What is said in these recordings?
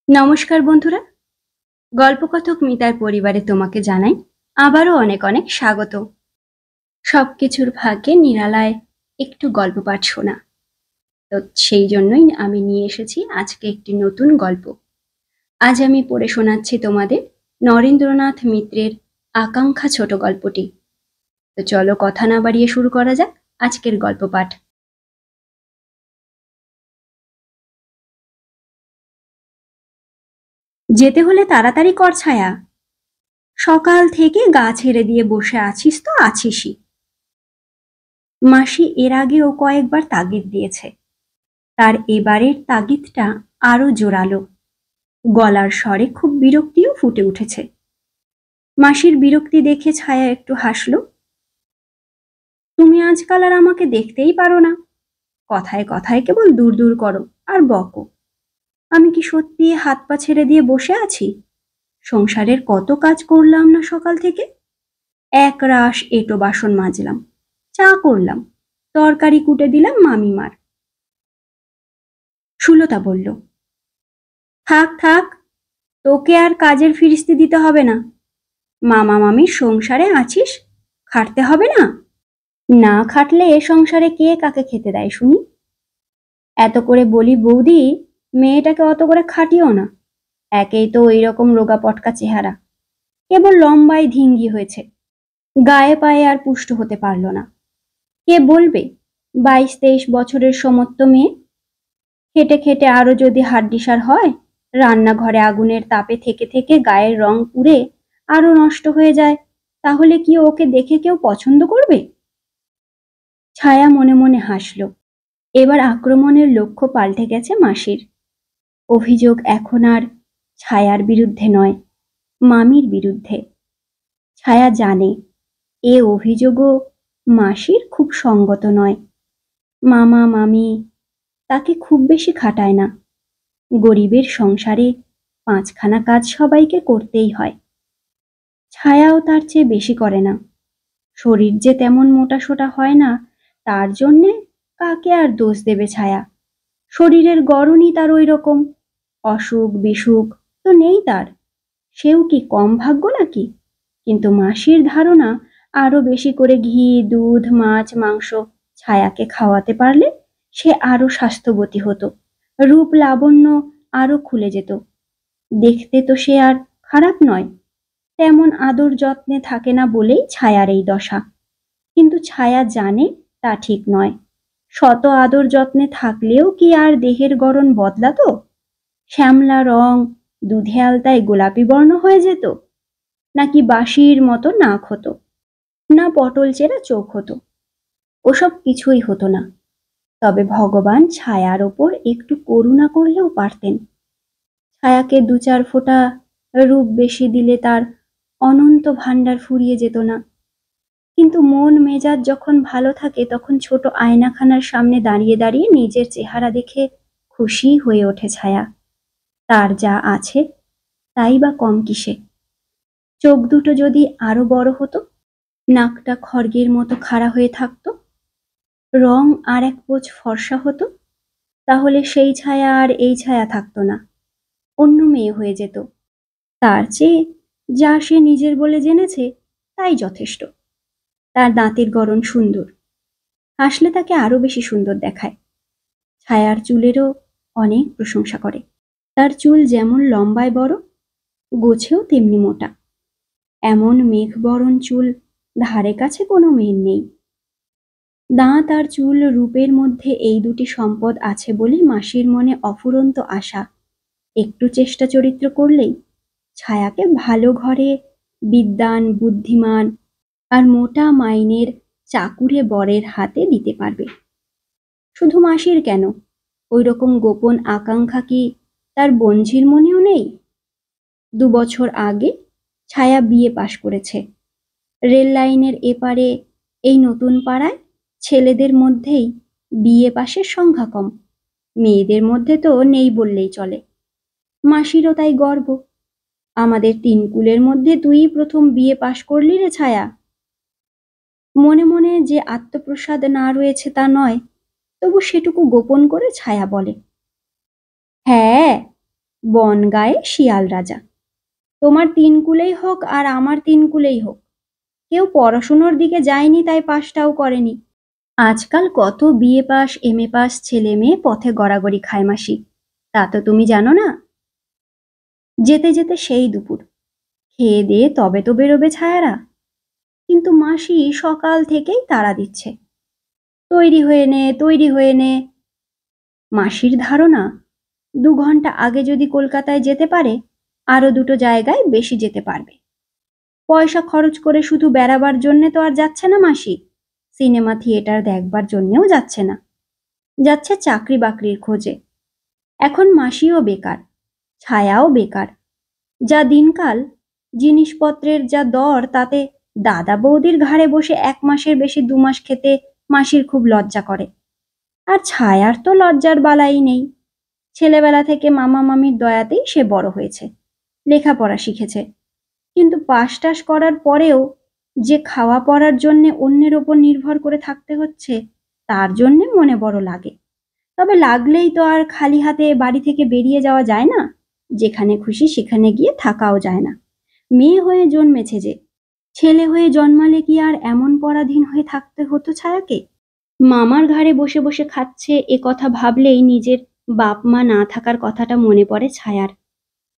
নমস্কার বন্ধুরা, গল্পকথক মিতার পরিবারে তোমাকে জানাই আবারও অনেক অনেক স্বাগত। সবকিছুর ভাগ্যে নিরালায় একটু গল্প পাঠ শোনা, তো সেই জন্যই আমি নিয়ে এসেছি আজকে একটি নতুন গল্প। আজ আমি পড়ে শোনাচ্ছি তোমাদের নরেন্দ্রনাথ মিত্রের আকাঙ্ক্ষা ছোট গল্পটি। তো চলো কথা না বাড়িয়ে শুরু করা যাক আজকের গল্প পাঠ। যেতে হলে তাড়াতাড়ি কর ছায়া, সকাল থেকে গা ছেড়ে দিয়ে বসে আছিস তো আছিসই। মাসি এর আগেও কয়েকবার তাগিদ দিয়েছে, তার এবারের তাগিদটা আরো জোরালো, গলার স্বরে খুব বিরক্তিও ফুটে উঠেছে। মাসির বিরক্তি দেখে ছায়া একটু হাসল। তুমি আজকাল আর আমাকে দেখতেই পারো না, কথায় কথায় কেবল দূর দূর করো আর বকো। আমি কি সত্যি হাত পা ছেড়ে দিয়ে বসে আছি? সংসারের কত কাজ করলাম না সকাল থেকে। এক রাশ এঁটো বাসন মাজলাম, চা করলাম, তরকারি কুটে দিলাম মামিমার। সুলতা বলল, থাক থাক, তোকে আর কাজের ফিরিস্তি দিতে হবে না। মামা মামির সংসারে আছিস, খাটতে হবে না? না খাটলে এ সংসারে কে কাকে খেতে দেয় শুনি? এত করে বলি বৌদি, মেয়েটাকে অত করে খাটিও না, একেই তো ওই রকম রোগা পটকা চেহারা, কেবল লম্বায় ধিঙ্গি হয়েছে, গায়ে পায়ে আর পুষ্ট হতে পারল না। কে বলবে 22-23 বছরের সমস্ত মেয়ে? খেটে খেটে আরো যদি হাড্ডিসার হয়, রান্নাঘরে আগুনের তাপে থেকে থেকে গায়ের রং পুড়ে আরো নষ্ট হয়ে যায়, তাহলে কি ওকে দেখে কেউ পছন্দ করবে? ছায়া মনে মনে হাসল। এবার আক্রমণের লক্ষ্য পাল্টে গেছে মাসির। অভিযোগ এখন আর ছায়ার বিরুদ্ধে নয়, মামির বিরুদ্ধে। ছায়া জানে এ অভিযোগও মাসির খুব সঙ্গত নয়। মামা মামি তাকে খুব বেশি খাটায় না। গরিবের সংসারে 5খানা কাজ সবাইকে করতেই হয়। ছায়াও তার চেয়ে বেশি করে না। শরীর যে তেমন মোটাসোটা হয় না, তার জন্যে কাকে আর দোষ দেবে ছায়া? শরীরের গড়নই তার ওই রকম, অসুখ বিসুখ তো নেই তার। সেও কি কম ভাগ্য নাকি? কিন্তু মাসির ধারণা, আরো বেশি করে ঘি দুধ মাছ মাংস ছায়াকে খাওয়াতে পারলে সে আরো স্বাস্থ্যবতী হতো, রূপ লাবণ্য আরো খুলে যেত। দেখতে তো সে আর খারাপ নয়, তেমন আদর যত্নে থাকে না বলেই ছায়ার এই দশা। কিন্তু ছায়া জানে তা ঠিক নয়। শত আদর যত্নে থাকলেও কি আর দেহের গড়ন বদলাতো? শ্যামলা রং দুধে আলতায় গোলাপি বর্ণ হয়ে যেত, নাকি বাঁশির মতো নাক হতো, না পটল চেরা চোখ হতো? ওসব কিছুই হতো না। তবে ভগবান ছায়ার ওপর একটু করুণা করলেও পারতেন। ছায়াকে 2-4 ফোঁটা রূপ বেশি দিলে তার অনন্ত ভাণ্ডার ফুরিয়ে যেত না। কিন্তু মন মেজাজ যখন ভালো থাকে, তখন ছোট আয়নাখানার সামনে দাঁড়িয়ে দাঁড়িয়ে নিজের চেহারা দেখে খুশি হয়ে ওঠে ছায়া। তার যা আছে তাই বা কম কিসে? চোখ দুটো যদি আরো বড় হতো, নাকটা খড়গের মতো খাড়া হয়ে থাকতো, রং আর এক পোঁচ ফর্সা হতো, তাহলে সেই ছায়া আর এই ছায়া থাকতো না, অন্য মেয়ে হয়ে যেত। তার চেয়ে যা সে নিজের বলে জেনেছে তাই যথেষ্ট। তার দাঁতের গড়ন সুন্দর, হাসলে তাকে আরো বেশি সুন্দর দেখায়। ছায়ার চুলেরও অনেক প্রশংসা করে। তার চুল যেমন লম্বায় বড়, গোছেও তেমনি মোটা। এমন মেঘবরণ চুল ধারে কাছে কোনো মেয়ের নেই। দাঁত আর চুল রূপের মধ্যে এই দুটি সম্পদ আছে বলে মাসির মনে অফুরন্ত আশা। একটু চেষ্টা চরিত্র করলেই ছায়াকে ভালো ঘরে বিদ্বান বুদ্ধিমান আর মোটা মাইনের চাকুরে বরের হাতে দিতে পারবে। শুধু মাসির কেন, ওই রকম গোপন আকাঙ্ক্ষা কি তার বঞ্ঝির মনেও নেই? 2 বছর আগে ছায়া বিএ পাশ করেছে। রেল লাইনের এপারে এই নতুন পাড়ায় ছেলেদের মধ্যেই বিএ পাশের সংখ্যা কম, মেয়েদের মধ্যে তো নেই বললেই চলে। মাসিরও তাই গর্ব, আমাদের 3 কুলের মধ্যে তুই প্রথম বিএ পাশ করলি রে ছায়া। মনে মনে যে আত্মপ্রসাদ না রয়েছে তা নয়, তবু সেটুকু গোপন করে ছায়া বলে, হ্যাঁ বন গায়ে শিয়াল রাজা। তোমার ৩ কুলেই হোক আর আমার ৩ কুলেই হোক, কেউ পড়াশুনোর দিকে যায়নি তাই পাসটাও করেনি। আজকাল কত বিএ পাস এমএ পাস ছেলে মেয়ে পথে গড়াগড়ি খায় মাসি, তা তো তুমি জানো না। যেতে যেতে সেই দুপুর, খেয়ে দিয়ে তবে তো বেরোবে ছায়ারা। কিন্তু মাসি সকাল থেকেই তাড়া দিচ্ছে, তৈরি হয়ে নে তৈরি হয়ে নে। মাসির ধারণা ২ ঘন্টা আগে যদি কলকাতায় যেতে পারে, আরো ২টো জায়গায় বেশি যেতে পারবে। পয়সা খরচ করে শুধু বেড়াবার জন্যে তো আর যাচ্ছে না মাসি, সিনেমা থিয়েটার দেখবার জন্যেও যাচ্ছে না, যাচ্ছে চাকরি বাকরির খোঁজে। এখন মাসিও বেকার, ছায়াও বেকার। যা দিনকাল, জিনিসপত্রের যা দর, তাতে দাদা বৌদির ঘাড়ে বসে ১ মাসের বেশি ২ মাস খেতে মাসির খুব লজ্জা করে। আর ছায়ার তো লজ্জার বালাই নেই। ছেলেবেলা থেকে মামা মামির দয়াতেই সে বড় হয়েছে, লেখাপড়া শিখেছে। কিন্তু পাস টাস করার পরেও যে খাওয়া পড়ার জন্যে অন্যের ওপর নির্ভর করে থাকতে হচ্ছে, তার জন্যে মনে বড় লাগে। তবে লাগলেই তো আর খালি হাতে বাড়ি থেকে বেরিয়ে যাওয়া যায় না, যেখানে খুশি সেখানে গিয়ে থাকাও যায় না। মেয়ে হয়ে জন্মেছে যে, ছেলে হয়ে জন্মালে কি আর এমন পরাধীন হয়ে থাকতে হতো ছায়াকে? মামার ঘাড়ে বসে বসে খাচ্ছে এ কথা ভাবলেই নিজের বাপ মা না থাকার কথাটা মনে পড়ে ছায়ার।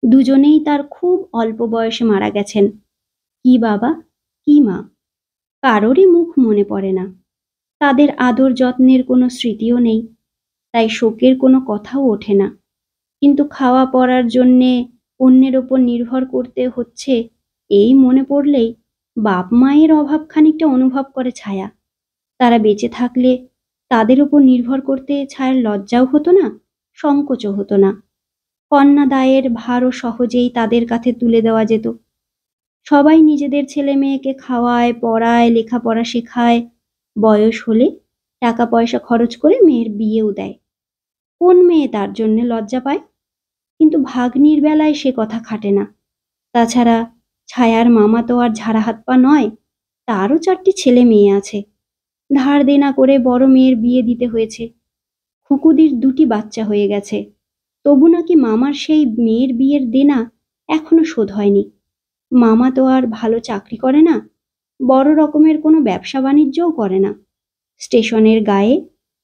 দুজনেই তার খুব অল্প বয়সে মারা গেছেন। কি বাবা কি মা, কারোরই মুখ মনে পড়ে না। তাদের আদর যত্নের কোনো স্মৃতিও নেই, তাই শোকের কোনো কথাও ওঠে না। কিন্তু খাওয়া পড়ার জন্যে অন্যের ওপর নির্ভর করতে হচ্ছে, এই মনে পড়লেই বাপ মায়ের অভাব খানিকটা অনুভব করে ছায়া। তারা বেঁচে থাকলে তাদের ওপর নির্ভর করতে ছায়ার লজ্জাও হতো না, সংকোচও হতো না। কন্যা দায়ের ভারও সহজেই তাদের কাছে তুলে দেওয়া যেত। সবাই নিজেদের ছেলে মেয়েকে খাওয়ায় পড়ায় লেখাপড়া শেখায়, বয়স হলে টাকা পয়সা খরচ করে মেয়ের বিয়েও দেয়। কোন মেয়ে তার জন্যে লজ্জা পায়? কিন্তু ভাগ্নির বেলায় সে কথা খাটে না। তাছাড়া ছায়ার মামা তো আর ঝাড়া হাত পা নয়, তারও ৪টি ছেলে মেয়ে আছে। ধার দেনা করে বড় মেয়ের বিয়ে দিতে হয়েছে। খুকুদির ২টি বাচ্চা হয়ে গেছে, তবু নাকি মামার সেই মেয়ের বিয়ের দেনা এখনো শোধ হয়নি। মামা তো আর ভালো চাকরি করে না, বড় রকমের কোনো ব্যবসা বাণিজ্যও করে না। স্টেশনের গায়ে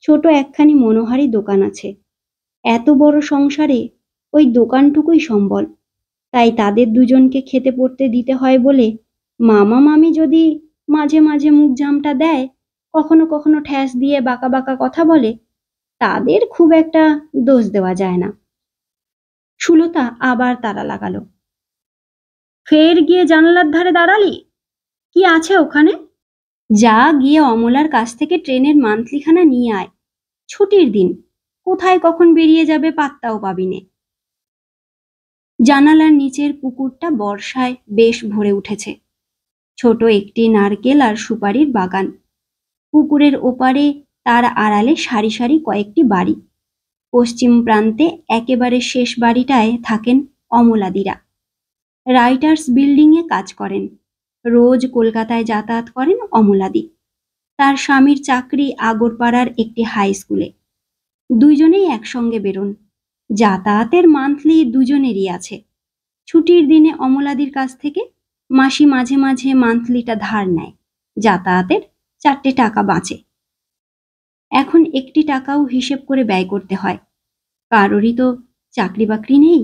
ছোট একখানি মনোহারি দোকান আছে। এত বড় সংসারে ওই দোকানটুকুই সম্বল। তাই তাদের দুজনকে খেতে পড়তে দিতে হয় বলে মামা মামি যদি মাঝে মাঝে মুখ জামটা দেয়, কখনো কখনো ঠ্যাস দিয়ে বাঁকা বাঁকা কথা বলে, তাদের খুব একটা দোষ দেওয়া যায় না। সুলতা আবার তাড়া লাগালো, ফের গিয়ে জানালার ধারে দাঁড়ালি? কি আছে ওখানে? যা গিয়ে অমলার কাছ থেকে ট্রেনের মান্থলিখানা নিয়ে আয়। ছুটির দিন, কোথায় কখন বেরিয়ে যাবে পাত্তাও পাবি নে। জানালার নিচের পুকুরটা বর্ষায় বেশ ভরে উঠেছে। ছোট একটি নারকেল আর সুপারির বাগান। পুকুরের ওপারে তার আড়ালে সারি সারি কয়েকটি বাড়ি। পশ্চিম প্রান্তে একেবারে শেষ বাড়িটায় থাকেন অমলাদিরা। রাইটার্স বিল্ডিংয়ে কাজ করেন। রোজ কলকাতায় যাতায়াত করেন অমলাদি। তার স্বামীর চাকরি আগরপাড়ার একটি হাই স্কুলে। দুইজনেই একসঙ্গে বেরোন। যাতায়াতের মান্থলি দুজনেরই আছে। ছুটির দিনে অমলাদির কাছ থেকে মাসি মাঝে মাঝে মান্থলিটা ধার নেয়, যাতায়াতের 4টে টাকা বাঁচে। এখন একটি টাকাও হিসেব করে ব্যয় করতে হয়। কারোরই তো চাকরি বাকরি নেই।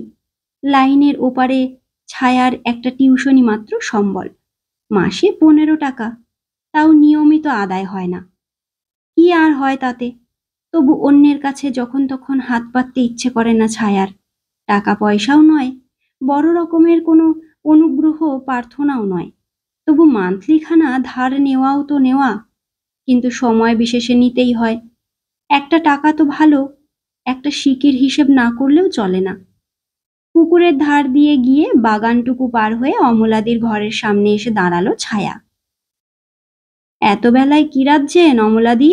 লাইনের ওপারে ছায়ার একটা টিউশনি মাত্র সম্বল, মাসে 15 টাকা, তাও নিয়মিত আদায় হয় না। কি আর হয় তাতে? তবু অন্যের কাছে যখন তখন হাত পাততে ইচ্ছে করে না ছায়ার। টাকা পয়সাও নয়, বড় রকমের কোনো অনুগ্রহ প্রার্থনাও নয়। তবু মান্থলিখানা ধার নেওয়াও তো নেওয়া, কিন্তু সময় বিশেষে নিতেই হয়। একটা টাকা তো ভালো, একটা সিকির হিসেব না করলেও চলে না। পুকুরের ধার দিয়ে গিয়ে বাগানটুকু পার হয়ে অমলাদির ঘরের সামনে এসে দাঁড়ালো ছায়া। এত বেলায় কি রাঁধছেন অমলাদি?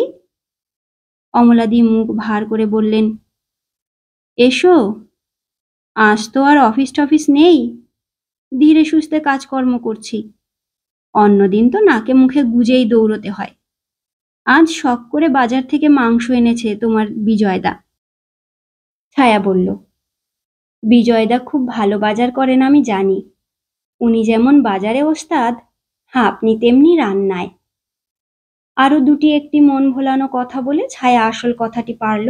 অমলাদি মুখ ভার করে বললেন, এসো, আজ তো আর অফিস টফিস নেই, ধীরে সুস্থে কাজকর্ম করছি। অন্যদিন তো নাকে মুখে গুজেই দৌড়তে হয়। আজ শখ করে বাজার থেকে মাংস এনেছে তোমার বিজয়দা। ছায়া বলল, বিজয়দা খুব ভালো বাজার করেন আমি জানি। উনি যেমন বাজারে ওস্তাদ, আপনি তেমনি রান্নায়। আরো দুটি একটি মন ভোলানো কথা বলে ছায়া আসল কথাটি পারল।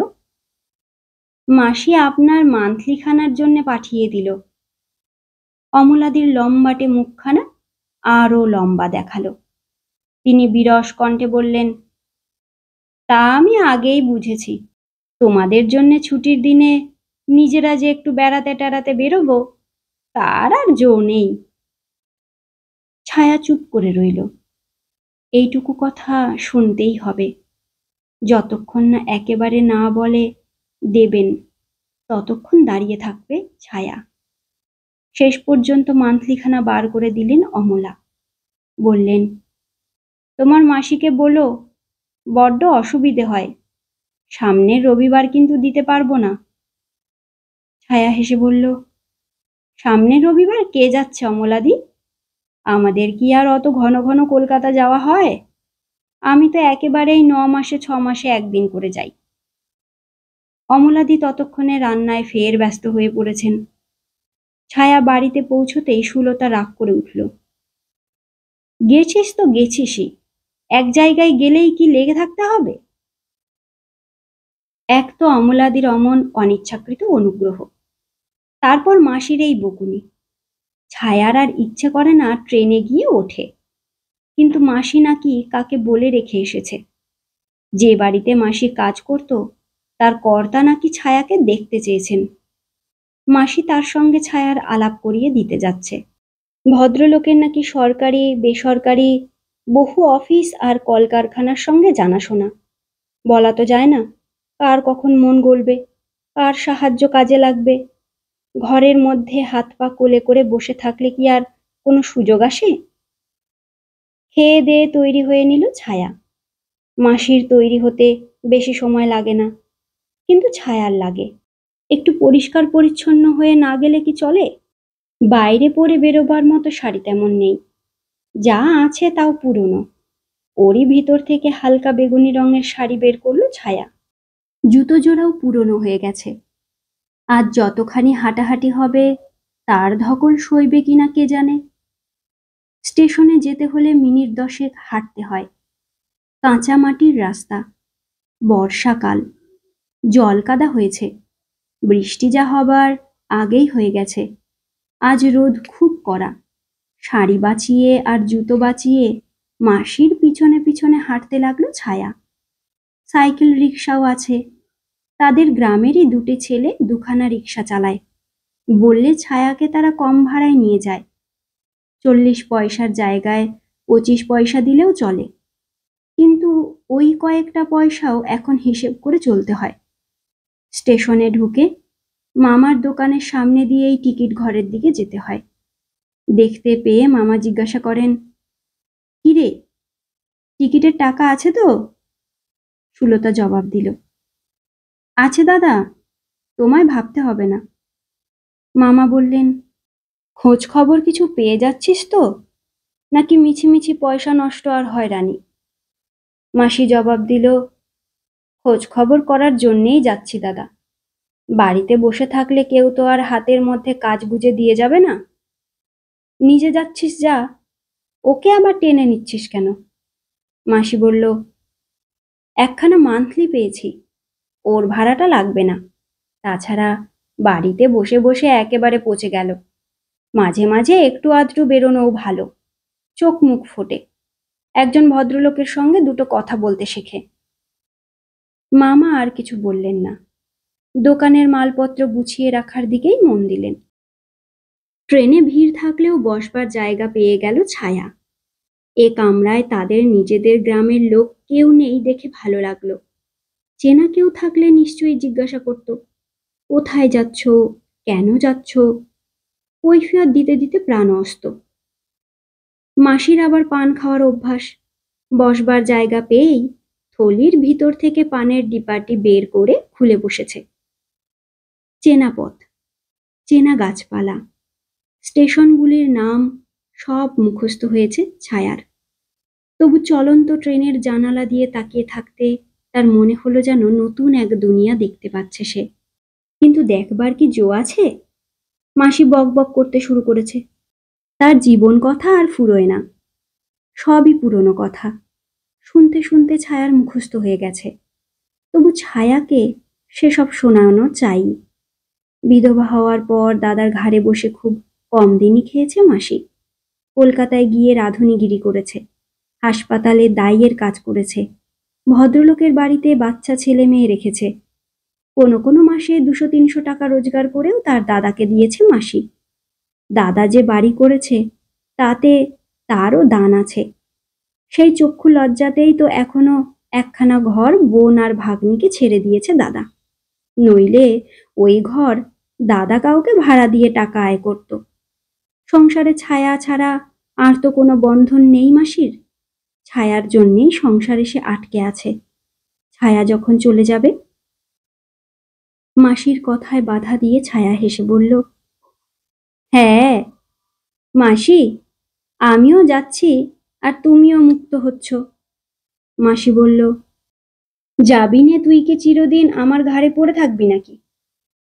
মাসি আপনার মান্থলি খানার জন্য পাঠিয়ে দিল। অমলাদির লম্বাটে মুখখানা আরো লম্বা দেখালো। তিনি বিরস কণ্ঠে বললেন, তা আমি আগেই বুঝেছি। তোমাদের জন্য ছুটির দিনে নিজেরা যে একটু বেড়াতে টেড়াতে বেরোবো, তার আর জো নেই। ছায়া চুপ করে রইল। এইটুকু কথা শুনতেই হবে। যতক্ষণ না একেবারে না বলে দেবেন, ততক্ষণ দাঁড়িয়ে থাকবে ছায়া। শেষ পর্যন্ত মান্থলিখানা বার করে দিলেন অমলা। বললেন, তোমার মাসিকে বলো বড্ড অসুবিধে হয়, সামনের রবিবার কিন্তু দিতে পারবো না। ছায়া হেসে বলল, সামনের রবিবার কে যাচ্ছে অমলাদি? আমাদের কি আর অত ঘন ঘন কলকাতা যাওয়া হয়? আমি তো একেবারেই 9 মাসে 6 মাসে একদিন করে যাই। অমলাদি ততক্ষণে রান্নায় ফের ব্যস্ত হয়ে পড়েছেন। ছায়া বাড়িতে পৌঁছতেই সুলতা রাগ করে উঠল। গেছিস তো গেছিসই, এক জায়গায় গেলেই কি লেগে থাকতে হবে? এক তো অমলাদির অমন অনিচ্ছাকৃত অনুগ্রহ, তারপর মাসির এই বকুনি। ছায়ার আর ইচ্ছে করে না ট্রেনে গিয়ে ওঠে, কিন্তু মাসি নাকি কাকে বলে রেখে এসেছে যে বাড়িতে মাসি কাজ করত তার কর্তা নাকি ছায়াকে দেখতে চেয়েছেন। মাসি তার সঙ্গে ছায়ার আলাপ করিয়ে দিতে যাচ্ছে। ভদ্রলোকের নাকি সরকারি বেসরকারি বহু অফিস আর কলকারখানার সঙ্গে জানাশোনা। বলা তো যায় না কার কখন মন গলবে, কার সাহায্য কাজে লাগবে। ঘরের মধ্যে হাত পা কোলে করে বসে থাকলে কি আর কোনো সুযোগ আসে? খেয়ে দেয়ে তৈরি হয়ে নিল ছায়া। মাসির তৈরি হতে বেশি সময় লাগে না, কিন্তু ছায়ার লাগে। একটু পরিষ্কার পরিচ্ছন্ন হয়ে না গেলে কি চলে? বাইরে পরে বেরোবার মতো শাড়ি তেমন নেই, যা আছে তাও পুরনো। ওরই ভিতর থেকে হালকা বেগুনি রঙের শাড়ি বের করলো ছায়া। জুতো জোড়াও পুরনো হয়ে গেছে। আজ যতখানি হাঁটাহাঁটি হবে তার ধকল সইবে কিনা কে জানে। স্টেশনে যেতে হলে মিনিট 10 হাঁটতে হয়। কাঁচা মাটির রাস্তা, বর্ষাকাল, জল কাদা হয়েছে। বৃষ্টি যা হবার আগেই হয়ে গেছে। আজ রোদ খুব কড়া। শাড়ি বাঁচিয়ে আর জুতো বাঁচিয়ে মাসির পিছনে পিছনে হাঁটতে লাগলো ছায়া। সাইকেল রিক্সাও আছে। তাদের গ্রামেরই দুটি ছেলে দুখানা রিক্সা চালায়। বললে ছায়াকে তারা কম ভাড়ায় নিয়ে যায়। 40 পয়সার জায়গায় 25 পয়সা দিলেও চলে, কিন্তু ওই কয়েকটা পয়সাও এখন হিসেব করে চলতে হয়। স্টেশনে ঢুকে মামার দোকানের সামনে দিয়েই টিকিট ঘরের দিকে যেতে হয়। দেখতে পেয়ে মামা জিজ্ঞাসা করেন, কিরে, টিকিটের টাকা আছে তো? সুলতা জবাব দিল, আছে দাদা, তোমায় ভাবতে হবে না। মামা বললেন, খোঁজ খবর কিছু পেয়ে যাচ্ছিস তো, নাকি মিছিমিছি পয়সা নষ্ট আর হয়রানি? মাসি জবাব দিল, খোঁজ খবর করার জন্যেই যাচ্ছি দাদা। বাড়িতে বসে থাকলে কেউ তো আর হাতের মধ্যে কাজ বুঝে দিয়ে যাবে না। নিজে যাচ্ছিস যা, ওকে আবার টেনে নিচ্ছিস কেন? মাসি বলল, একখানা মান্থলি পেয়েছি, ওর ভাড়াটা লাগবে না। তাছাড়া বাড়িতে বসে বসে একেবারে পচে গেল। মাঝে মাঝে একটু আধটু বেরোনোও ভালো, চোখ মুখ ফোটে, একজন ভদ্রলোকের সঙ্গে দুটো কথা বলতে শেখে। মামা আর কিছু বললেন না, দোকানের মালপত্র গুছিয়ে রাখার দিকেই মন দিলেন। ট্রেনে ভিড় থাকলেও বসবার জায়গা পেয়ে গেল ছায়া। এ কামরায় তাদের নিজেদের গ্রামের লোক কেউ নেই দেখে ভালো লাগলো। চেনা কেউ থাকলে নিশ্চয়ই জিজ্ঞাসা করত, কোথায় যাচ্ছ, কেন যাচ্ছ? কৈফিয়ত দিতে দিতে প্রাণ অস্ত। মাসির আবার পান খাওয়ার অভ্যাস। বসবার জায়গা পেয়েই থলির ভিতর থেকে পানের ডিপাটি বের করে খুলে বসেছে। চেনা পথ, চেনা গাছপালা, স্টেশনগুলির নাম সব মুখস্থ হয়েছে ছায়ার। তবু চলন্ত ট্রেনের জানালা দিয়ে তাকিয়ে থাকতে তার মনে হলো যেন নতুন এক দুনিয়া দেখতে পাচ্ছে সে। কিন্তু দেখবার কি জো আছে? মাসি বক বক করতে শুরু করেছে। তার জীবন কথা আর ফুরোয় না, সবই পুরনো কথা। শুনতে শুনতে ছায়ার মুখস্থ হয়ে গেছে। তবু ছায়াকে সেসব শোনানো চাই। বিধবা হওয়ার পর দাদার ঘাড়ে বসে খুব কম দিনই খেয়েছে মাসি। কলকাতায় গিয়ে রাঁধুনিগিরি করেছে, হাসপাতালে দাইয়ের কাজ করেছে, ভদ্রলোকের বাড়িতে বাচ্চা ছেলে মেয়ে রেখেছে। কোনো কোনো মাসে 200-300 টাকা রোজগার করেও তার দাদাকে দিয়েছে মাসি। দাদা যে বাড়ি করেছে তাতে তারও দান আছে। সেই চক্ষু লজ্জাতেই তো এখনো একখানা ঘর বোন আর ভাগ্নিকে ছেড়ে দিয়েছে দাদা। নইলে ওই ঘর দাদা কাউকে ভাড়া দিয়ে টাকা আয় করত। সংসারে ছায়া ছাড়া আর তো কোনো বন্ধন নেই মাসির। ছায়ার জন্যেই সংসারে সে আটকে আছে। ছায়া যখন চলে যাবে। মাসির কথায় বাধা দিয়ে ছায়া হেসে বলল, হ্যাঁ মাসি, আমিও যাচ্ছি আর তুমিও মুক্ত হচ্ছ। মাসি বলল, যাবি নে তুই কি চিরদিন আমার ঘাড়ে পড়ে থাকবি নাকি?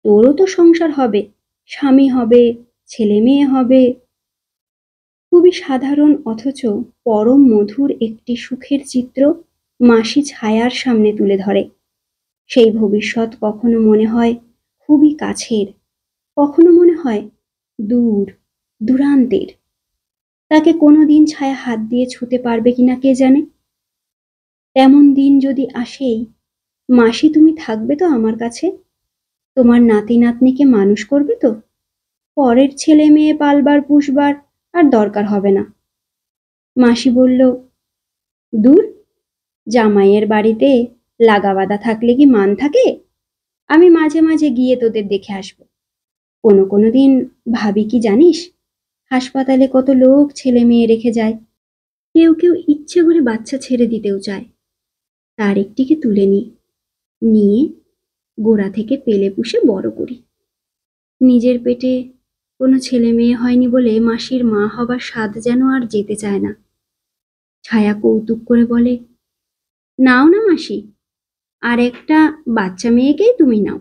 তোরও তো সংসার হবে, স্বামী হবে, ছেলে মেয়ে হবে। খুবই সাধারণ অথচ পরম মধুর একটি সুখের চিত্র মাসি ছায়ার সামনে তুলে ধরে। সেই ভবিষ্যৎ কখনো মনে হয় খুবই কাছের, কখনো মনে হয় দূর দূরান্তের। তাকে কোনোদিন ছায়া হাত দিয়ে ছুঁতে পারবে কিনা কে জানে। তেমন দিন যদি আসেই, মাসি তুমি থাকবে তো আমার কাছে? তোমার নাতি নাতনিকে মানুষ করবে তো? পরের ছেলে মেয়ে পালবার পুষবার আর দরকার হবে না। মাসি বলল, দূর, জামাইয়ের বাড়িতে লাগাবাদা থাকলে কি মান থাকে? আমি মাঝে মাঝে গিয়ে তোদের দেখে আসব। কোনো কোনো দিন ভাবি কি জানিস, হাসপাতালে কত লোক ছেলে মেয়ে রেখে যায়। কেউ কেউ ইচ্ছে করে বাচ্চা ছেড়ে দিতেও চায়। তার একটিকে তুলে নিয়ে গোড়া থেকে পেলে পুষে বড় করি। নিজের পেটে কোনো ছেলে মেয়ে হয়নি বলে মাসির মা হবার স্বাদ যেন আর যেতে চায় না। ছায়া কৌতুক করে বলে, নাও না মাসি, আর একটা বাচ্চা মেয়েকেই তুমি নাও।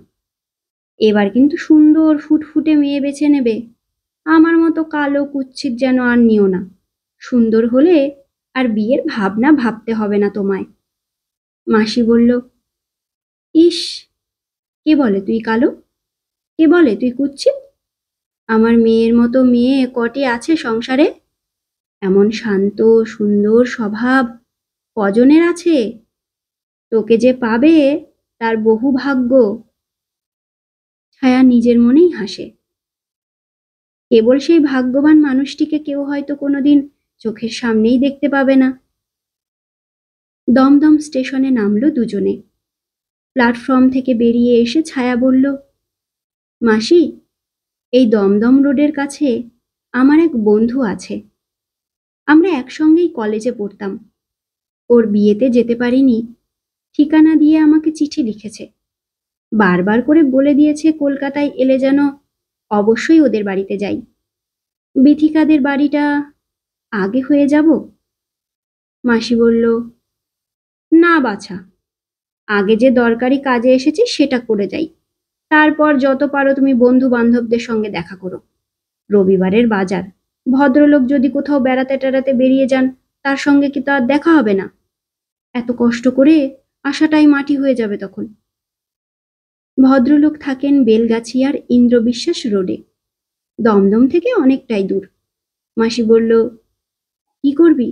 এবার কিন্তু সুন্দর ফুটফুটে মেয়ে বেছে নেবে। আমার মতো কালো কুৎসিত যেন আর নিও না। সুন্দর হলে আর বিয়ের ভাবনা ভাবতে হবে না তোমায়। মাসি বলল, ইস, কে বলে তুই কালো? কে বলে তুই কুৎসিত? আমার মেয়ের মতো মেয়ে কটি আছে সংসারে? এমন শান্ত সুন্দর স্বভাব কজনের আছে? তোকে যে পাবে তার বহু ভাগ্য। ছায়া নিজের মনেই হাসে। কেবল সেই ভাগ্যবান মানুষটিকে কেউ হয়তো কোনোদিন চোখের সামনেই দেখতে পাবে না। দমদম স্টেশনে নামলো দুজনে। প্ল্যাটফর্ম থেকে বেরিয়ে এসে ছায়া বলল, মাসি, এই দমদম রোডের কাছে আমার এক বন্ধু আছে। আমরা একসঙ্গেই কলেজে পড়তাম। ওর বিয়েতে যেতে পারিনি, ঠিকানা দিয়ে আমাকে চিঠি লিখেছে। বারবার করে বলে দিয়েছে কলকাতায় এলে যেন অবশ্যই ওদের বাড়িতে যাই। বিথিকাদের বাড়িটা আগে হয়ে যাব? মাসি বলল, না বাছা, আগে যে দরকারি কাজে এসেছি সেটা করে যাই। তারপর যত পারো তুমি বন্ধু বান্ধবদের সঙ্গে দেখা করো। রবিবারের বাজার, ভদ্রলোক যদি কোথাও বেড়াতে টেড়াতে বেরিয়ে যান, তার সঙ্গে কি তো আর দেখা হবে না? এত কষ্ট করে আসাটাই মাটি হয়ে যাবে তখন। ভদ্রলোক থাকেন বেলগাছিয়ার ইন্দ্রবিশ্বাস রোডে, দমদম থেকে অনেকটাই দূর। মাসি বলল, কি করবি?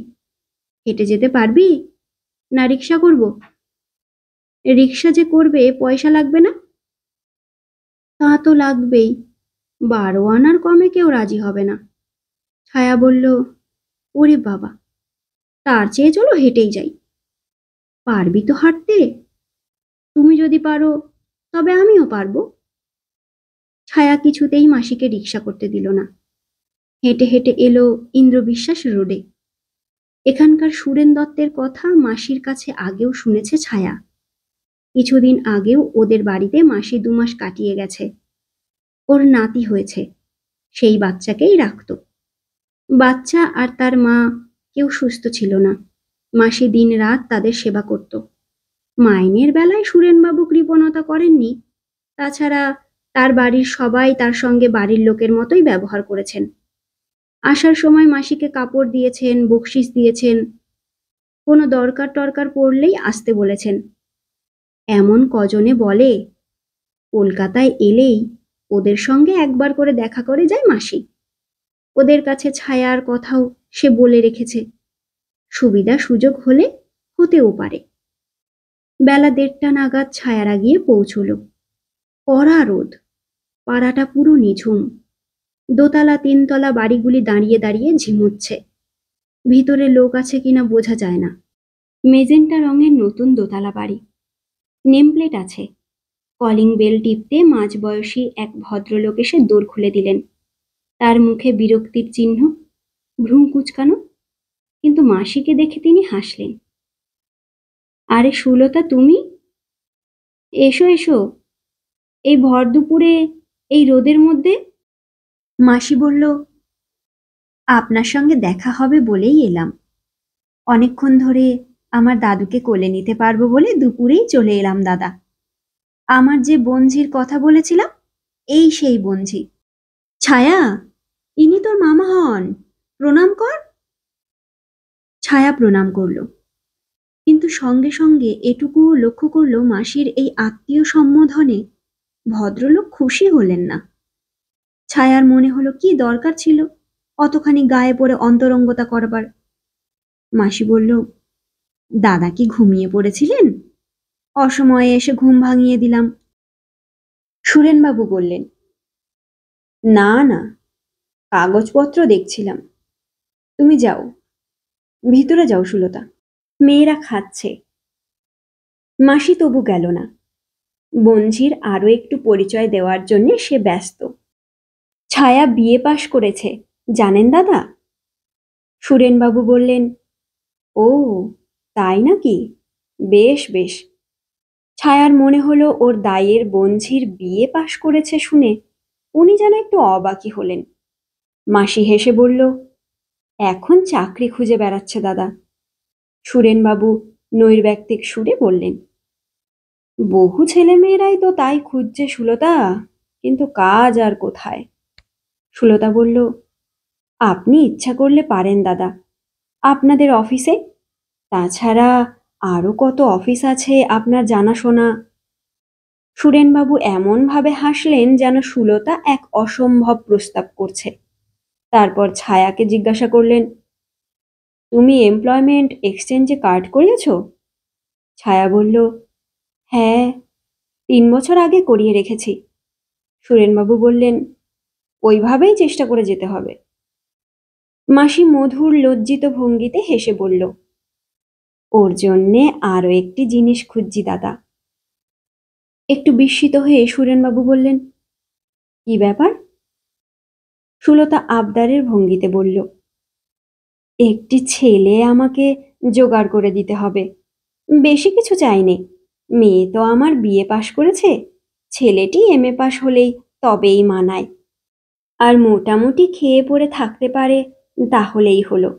হেঁটে যেতে পারবি না রিক্সা করব? রিক্সা যে করবে পয়সা লাগবে না? তা তো লাগবেই, 12 আনার কমে কেউ রাজি হবে না। ছায়া বলল, ওরে বাবা, তার চেয়ে চলো হেঁটেই যাই। পারবি তো হাঁটতে? তুমি যদি পারো তবে আমিও পারবো। ছায়া কিছুতেই মাসিকে রিক্সা করতে দিল না। হেঁটে হেঁটে এলো ইন্দ্রবিশ্বাস রোডে। এখানকার সুরেন দত্তের কথা মাসির কাছে আগেও শুনেছে ছায়া। কিছুদিন আগেও ওদের বাড়িতে মাসি 2 মাস কাটিয়ে গেছে। ওর নাতি হয়েছে, সেই বাচ্চাকেই রাখত। বাচ্চা আর তার মা কেউ সুস্থ ছিল না। মাসি দিন রাত তাদের সেবা করত। মাইনের বেলায় সুরেনবাবু কৃপণতা করেননি। তাছাড়া তার বাড়ির সবাই তার সঙ্গে বাড়ির লোকের মতোই ব্যবহার করেছেন। আসার সময় মাসিকে কাপড় দিয়েছেন, বকশিস দিয়েছেন, কোনো দরকার টরকার পড়লেই আসতে বলেছেন। এমন কজনে বলে, কলকাতায় এলেই ওদের সঙ্গে একবার করে দেখা করে যায় মাসি। ওদের কাছে ছায়ার কথাও সে বলে রেখেছে, সুবিধা সুযোগ হলে হতেও পারে। বেলা 1:30 নাগাদ ছায়ারা গিয়ে পৌঁছল। কড়া রোদ, পাড়াটা পুরো নিঝুম। দোতলা 3তলা বাড়িগুলি দাঁড়িয়ে দাঁড়িয়ে ঝিমুচ্ছে। ভিতরে লোক আছে কিনা বোঝা যায় না। মেজেন্টা রঙের নতুন দোতলা বাড়ি, নেমপ্লেট আছে। কলিং বেল টিপতে মাঝবয়সী এক ভদ্রলোক এসে দোর খুলে দিলেন। তার মুখে বিরক্তির চিহ্ন, ভ্রূ কুঁচকানো, কিন্তু মাসিকে দেখে তিনি হাসলেন। আরে সুলতা, তুমি? এসো এসো, এই ভর দুপুরে, এই রোদের মধ্যে। মাসি বলল, আপনার সঙ্গে দেখা হবে বলেই এলাম। অনেকক্ষণ ধরে আমার দাদুকে কোলে নিতে পারবো বলে দুপুরেই চলে এলাম দাদা। আমার যে বঞ্ঝির কথা বলেছিলাম, এই সেই বঞ্ঝি। ছায়া, ইনি তোর মামা হন, প্রণাম কর। ছায়া প্রণাম করল, কিন্তু সঙ্গে সঙ্গে এটুকুও লক্ষ্য করল মাসির এই আত্মীয় সম্বোধনে ভদ্রলোক খুশি হলেন না। ছায়ার মনে হলো কি দরকার ছিল অতখানি গায়ে পড়ে অন্তরঙ্গতা করবার। মাসি বলল, দাদা কি ঘুমিয়ে পড়েছিলেন? অসময়ে এসে ঘুম ভাঙিয়ে দিলাম। সুরেনবাবু বললেন, না না, কাগজপত্র দেখছিলাম। তুমি যাও, ভিতরে যাও সুলতা, মেয়েরা খাচ্ছে। মাসি তবু গেল না। বঞ্ঝির আরো একটু পরিচয় দেওয়ার জন্য সে ব্যস্ত। ছায়া বিএ পাশ করেছে, জানেন দাদা? সুরেনবাবু বললেন, ও তাই নাকি? বেশ বেশ। ছায়ার মনে হলো ওর দায়ের বঞ্ঝির বিএ পাশ করেছে শুনে উনি যেন একটু অবাকই হলেন। মাসি হেসে বলল, এখন চাকরি খুঁজে বেড়াচ্ছে দাদা। সুরেনবাবু নৈর্ব্যক্তিক সুরে বললেন, বহু ছেলেমেয়েরাই তো তাই খুঁজছে সুলতা, কিন্তু কাজ আর কোথায়। সুলতা বলল, আপনি ইচ্ছা করলে পারেন দাদা, আপনাদের অফিসে। তাছাড়া আরো কত অফিস আছে আপনার জানাশোনা। সুরেনবাবু এমনভাবে হাসলেন যেন সুলতা এক অসম্ভব প্রস্তাব করছে। তারপর ছায়াকে জিজ্ঞাসা করলেন, তুমি এমপ্লয়মেন্ট এক্সচেঞ্জে কার্ড করিয়েছ? ছায়া বলল, হ্যাঁ, 3 বছর আগে করিয়ে রেখেছি। সুরেনবাবু বললেন, ওইভাবেই চেষ্টা করে যেতে হবে। মাসি মধুর লজ্জিত ভঙ্গিতে হেসে বলল, ওর জন্যে আরো একটি জিনিস খুঁজছি দাদা। একটু বিস্মিত হয়ে সুরেনবাবু বললেন, কি ব্যাপার? সুলতা আবদারের ভঙ্গিতে বলল, একটি ছেলে আমাকে জোগাড় করে দিতে হবে। বেশি কিছু চাইনি, মেয়ে তো আমার বিএ পাশ করেছে, ছেলেটি এমএ পাশ হলেই তবেই মানায়। আর মোটামুটি খেয়ে পড়ে থাকতে পারে, তাহলেই হলো।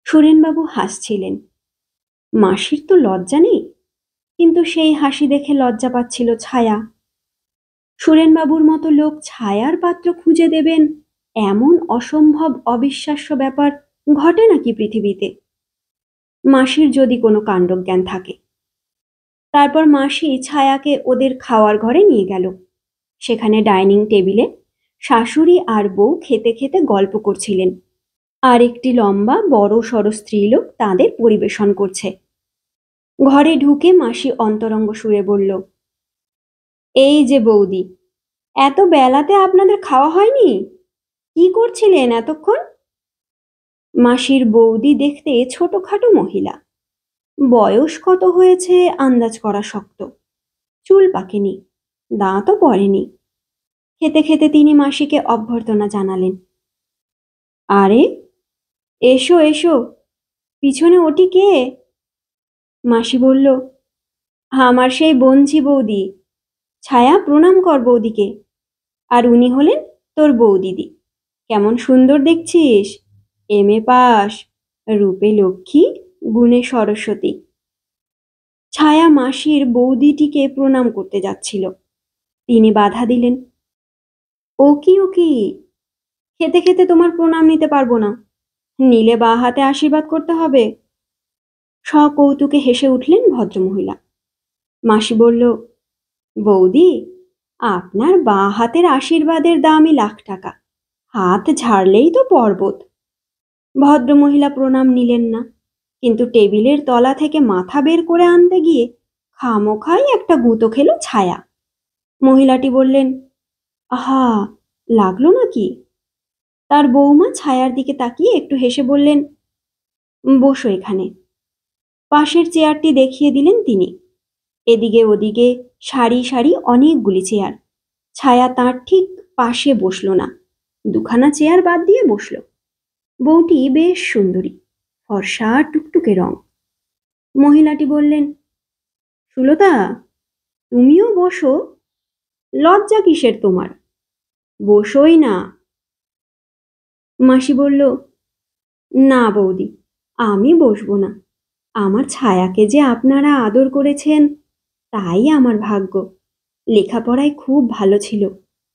সুরেনবাবু হাসছিলেন। মাসির তো লজ্জা নেই, কিন্তু সেই হাসি দেখে লজ্জা পাচ্ছিল ছায়া। সুরেনবাবুর মতো লোক ছায়ার পাত্র খুঁজে দেবেন, এমন অসম্ভব অবিশ্বাস্য ব্যাপার ঘটে নাকি পৃথিবীতে? মাসির যদি কোনো কাণ্ডজ্ঞান থাকে। তারপর মাসি ছায়াকে ওদের খাওয়ার ঘরে নিয়ে গেল। সেখানে ডাইনিং টেবিলে শাশুড়ি আর বউ খেতে খেতে গল্প করছিলেন, আর একটি লম্বা বড় সড় স্ত্রীলোক তাদের পরিবেশন করছে। ঘরে ঢুকে মাসি অন্তরঙ্গ সুরে বলল, এই যে বৌদি, এত বেলাতে আপনাদের খাওয়া হয়নি? কি করছিলেন এতক্ষণ? মাসির বৌদি দেখতে ছোটখাটো মহিলা, বয়স কত হয়েছে আন্দাজ করা শক্ত। চুল পাকেনি, দাঁতও পড়েনি। খেতে খেতে তিনি মাসিকে অভ্যর্থনা জানালেন। আরে এসো এসো, পিছনে ওটি কে? মাসি বলল, আমার সেই বঞ্ঝি বৌদি। ছায়া, প্রণাম কর বৌদিকে। আর উনি হলেন তোর বৌদিদি। কেমন সুন্দর দেখছিস, এমএ পাস, রূপে লক্ষ্মী, গুণে সরস্বতী। ছায়া মাসির বৌদিটিকে প্রণাম করতে যাচ্ছিল। তিনি বাধা দিলেন, ও কি ও কি, খেতে খেতে তোমার প্রণাম নিতে পারবো না, নিলে বা হাতে আশীর্বাদ করতে হবে। সকৌতুকে হেসে উঠলেন ভদ্রমহিলা। মাসি বলল, বৌদি, আপনার বাঁ হাতের আশীর্বাদের দামই লাখ টাকা, হাত ঝাড়লেই তো পর্বত। ভদ্রমহিলা প্রণাম নিলেন না, কিন্তু টেবিলের তলা থেকে মাথা বের করে আনতে গিয়ে খামোখাই একটা গুঁতো খেল ছায়া। মহিলাটি বললেন, আহা, লাগলো নাকি? তার বৌমা ছায়ার দিকে তাকিয়ে একটু হেসে বললেন, বসো এখানে। পাশের চেয়ারটি দেখিয়ে দিলেন তিনি। এদিকে ওদিকে সারি সারি অনেকগুলি চেয়ার। ছায়া তার ঠিক পাশে বসল না, দুখানা চেয়ার বাদ দিয়ে বসল। বউটি বেশ সুন্দরী, ফর্সা টুকটুকে রং। মহিলাটি বললেন, সুলতা, তুমিও বসো, লজ্জা কিসের তোমার? বসোই না। মাসি বলল, না বৌদি, আমি বসবো না। আমার ছায়াকে যে আপনারা আদর করেছেন, তাই আমার ভাগ্য। লেখাপড়ায় খুব ভালো ছিল,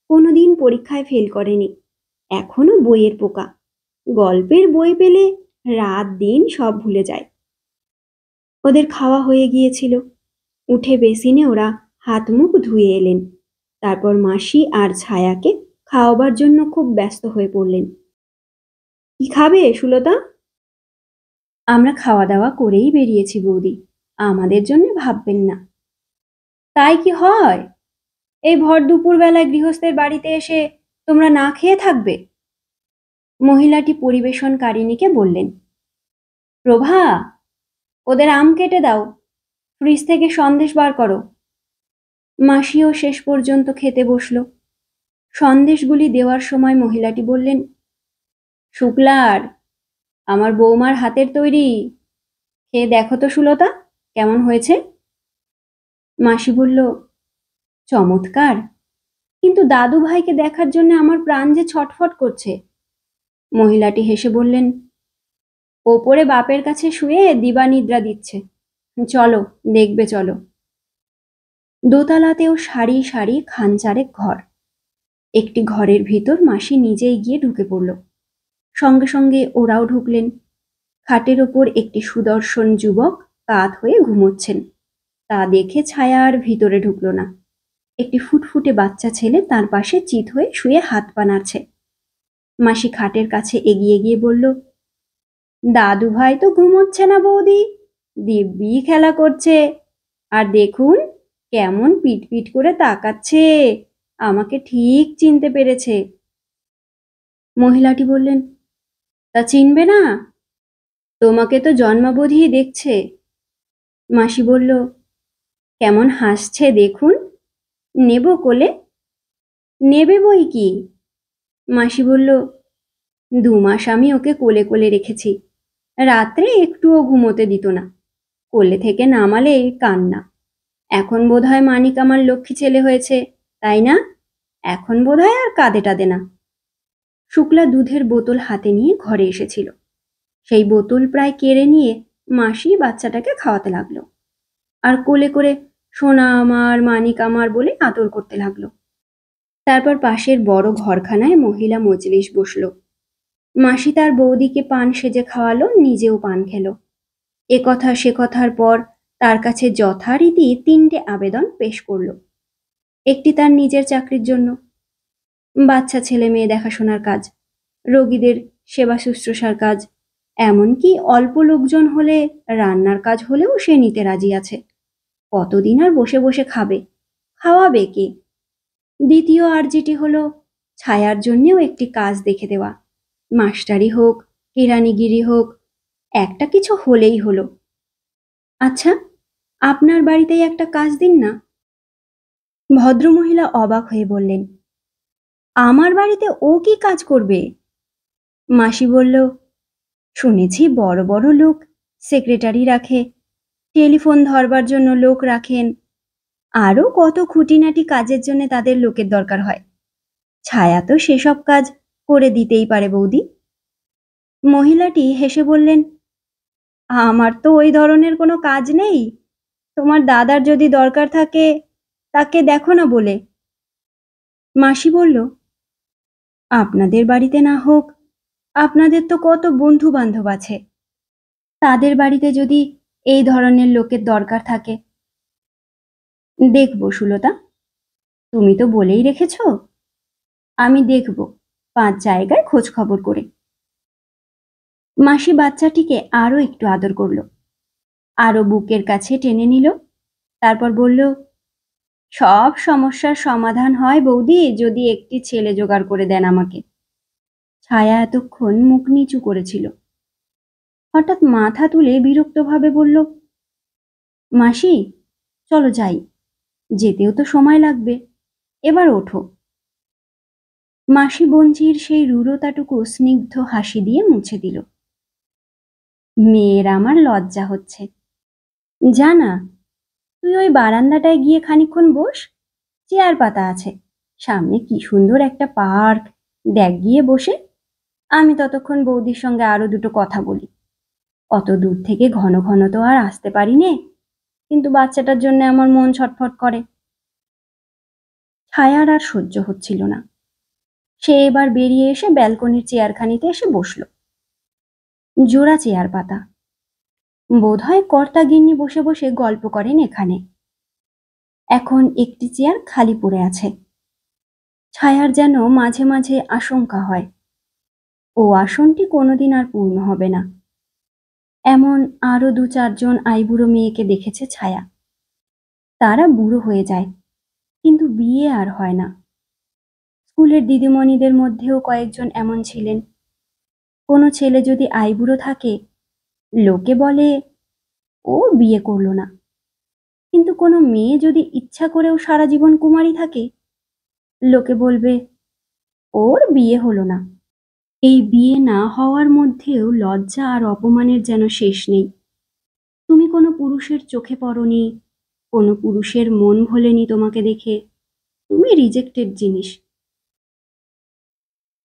কোনোদিন পরীক্ষায় ফেল করেনি, এখনো বইয়ের পোকা। গল্পের বই পেলে রাত দিন সব ভুলে যায়। ওদের খাওয়া হয়ে গিয়েছিল। উঠে বেসিনে ওরা হাত মুখ ধুয়ে এলেন। তারপর মাসি আর ছায়াকে খাওয়াবার জন্য খুব ব্যস্ত হয়ে পড়লেন। কি খাবে সুলতা? আমরা খাওয়া দাওয়া করেই বেরিয়েছি বৌদি, আমাদের জন্য ভাববেন না। তাই কি হয়? এই ভর দুপুরবেলায় গৃহস্থের বাড়িতে এসে তোমরা না খেয়ে থাকবে? মহিলাটি পরিবেশনকারিণীকে বললেন, প্রভা, ওদের আম কেটে দাও, ফ্রিজ থেকে সন্দেশ বার করো। মাসিও শেষ পর্যন্ত খেতে বসল। সন্দেশগুলি দেওয়ার সময় মহিলাটি বললেন, শুক্লার, আমার বৌমার হাতের তৈরি, খেয়ে দেখো তো সুলতা, কেমন হয়েছে? মাসি বলল, চমৎকার, কিন্তু দাদু ভাইকে দেখার জন্য আমার প্রাণ যে ছটফট করছে। মহিলাটি হেসে বললেন, ওপরে বাপের কাছে শুয়ে দিবানিদ্রা দিচ্ছে, চলো দেখবে চলো। দোতলাতেও সারি সারি খানচারেক ঘর। একটি ঘরের ভিতর মাসি নিজেই গিয়ে ঢুকে পড়ল। সঙ্গে সঙ্গে ওরাও ঢুকলেন। খাটের ওপর একটি সুদর্শন যুবক কাত হয়ে ঘুমোচ্ছেন। তা দেখে ছায়া আর ভিতরে ঢুকল না। একটি ফুটফুটে বাচ্চা ছেলে তার পাশে চিত হয়ে শুয়ে হাত পা নাড়ছে। মাসি খাটের কাছে এগিয়ে গিয়ে বলল, দাদু ভাই তো ঘুমোচ্ছে না বৌদি, দিব্যি খেলা করছে। আর দেখুন কেমন পিট পিট করে তাকাচ্ছে, আমাকে ঠিক চিনতে পেরেছে। মহিলাটি বললেন, তা চিনবে না? তোমাকে তো জন্মাবধিই দেখছে। মাসি বলল, কেমন হাসছে দেখুন, নেব কোলে? নেবে বই কি। মাসি বলল, 2 মাস আমি ওকে কোলে কোলে রেখেছি, রাত্রে একটুও ঘুমোতে দিত না, কোলে থেকে নামালে কান্না। এখন বোধহয় মানিক আমার লক্ষ্মী ছেলে হয়েছে, তাই না? এখন বোধহয় আর কাঁদে টাদে না। শুক্লা দুধের বোতল হাতে নিয়ে ঘরে এসেছিল। সেই বোতল প্রায় কেড়ে নিয়ে মাসি বাচ্চাটাকে খাওয়াতে লাগলো, আর কোলে করে সোনা আমার, মানিক আমার বলে আদর করতে লাগলো। তারপর পাশের বড় ঘরখানায় মহিলা মজলিস বসলো। মাসি তার বৌদিকে পান সেজে খাওয়ালো, নিজেও পান খেলো। এ কথা সে কথার পর তার কাছে যথারীতি 3টে আবেদন পেশ করলো। একটি তার নিজের চাকরির জন্য, বাচ্চা ছেলে মেয়ে দেখাশোনার কাজ, রোগীদের সেবা শুশ্রূষার কাজ, এমনকি অল্প লোকজন হলে রান্নার কাজ হলেও সে নিতে রাজি আছে। কতদিন আর বসে বসে খাবে, খাওয়াবে কে? দ্বিতীয় আর্জিটি হলো ছায়ার জন্যেও একটি কাজ দেখে দেওয়া, মাস্টারি হোক, কেরানিগিরি হোক, একটা কিছু হলেই হলো। আচ্ছা, আপনার বাড়িতেই একটা কাজ দিন না। ভদ্রমহিলা অবাক হয়ে বললেন, আমার বাড়িতে ও কি কাজ করবে? মাসি বলল, শুনেছি বড় বড় লোক সেক্রেটারি রাখে, টেলিফোন ধরবার জন্য লোক রাখেন, আরও কত খুঁটিনাটি কাজের জন্য তাদের লোকের দরকার হয়। ছায়া তো সেসব কাজ করে দিতেই পারে বৌদি। মহিলাটি হেসে বললেন, আমার তো ওই ধরনের কোনো কাজ নেই, তোমার দাদার যদি দরকার থাকে তাকে দেখো না বলে। মাসি বলল, আপনাদের বাড়িতে না হোক, আপনাদের তো কত বন্ধু বান্ধব আছে, তাদের বাড়িতে যদি এই ধরনের লোকের দরকার থাকে। দেখব সুলতা, তুমি তো বলেই রেখেছ, আমি দেখব 5 জায়গায় খোঁজ খবর করে। মাসি বাচ্চাটিকে আরো একটু আদর করল, আরো বুকের কাছে টেনে নিল, তারপর বলল, সব সমস্যার সমাধান হয় বৌদি যদি একটি ছেলে জোগাড় করে দেন আমাকে। ছায়া এতক্ষণ মুখ নিচু করেছিল, হঠাৎ মাথা তুলে বিরক্তভাবে বলল, মাসি, চলো যাই, যেতেও তো সময় লাগবে, এবার ওঠো। মাসি বঞ্চির সেই রূঢ়তাটুকু স্নিগ্ধ হাসি দিয়ে মুছে দিল। মেয়ের আমার লজ্জা হচ্ছে। জানা, তুই ওই বারান্দাটায় গিয়ে খানিকক্ষণ বস, চেয়ার পাতা আছে, সামনে কি সুন্দর একটা পার্ক, দেখ গিয়ে বসে। আমি ততক্ষণ বৌদির সঙ্গে আরো দুটো কথা বলি। অত দূর থেকে ঘন ঘন তো আর আসতে পারি নে, কিন্তু বাচ্চাটার জন্য আমার মন ছটফট করে। ছায়ার আর সহ্য হচ্ছিল না, সে এবার বেরিয়ে এসে ব্যালকনির চেয়ারখানিতে এসে বসল। জোড়া চেয়ার পাতা, বোধহয় কর্তা গিন্নি বসে বসে গল্প করেন এখানে। এখন একটি চেয়ার খালি পড়ে আছে। ছায়ার যেন মাঝে মাঝে আশঙ্কা হয়, ও আসনটি কোনোদিন আর পূর্ণ হবে না। এমন আরো 2-4 জন আইবুড়ো মেয়েকে দেখেছে ছায়া, তারা বুড়ো হয়ে যায়, কিন্তু বিয়ে আর হয় না। স্কুলের দিদিমণিদের মধ্যেও কয়েকজন এমন ছিলেন। কোনো ছেলে যদি আইবুড়ো থাকে, লোকে বলে ও বিয়ে করলো না, কিন্তু কোনো মেয়ে যদি ইচ্ছা করেও সারা জীবন কুমারী থাকে, লোকে বলবে ওর বিয়ে হলো না। এই বিয়ে না হওয়ার মধ্যেও লজ্জা আর অপমানের যেন শেষ নেই। তুমি কোনো পুরুষের চোখে পড়নি, কোনো পুরুষের মন ভোলেনি তোমাকে দেখে, তুমি রিজেক্টেড জিনিস।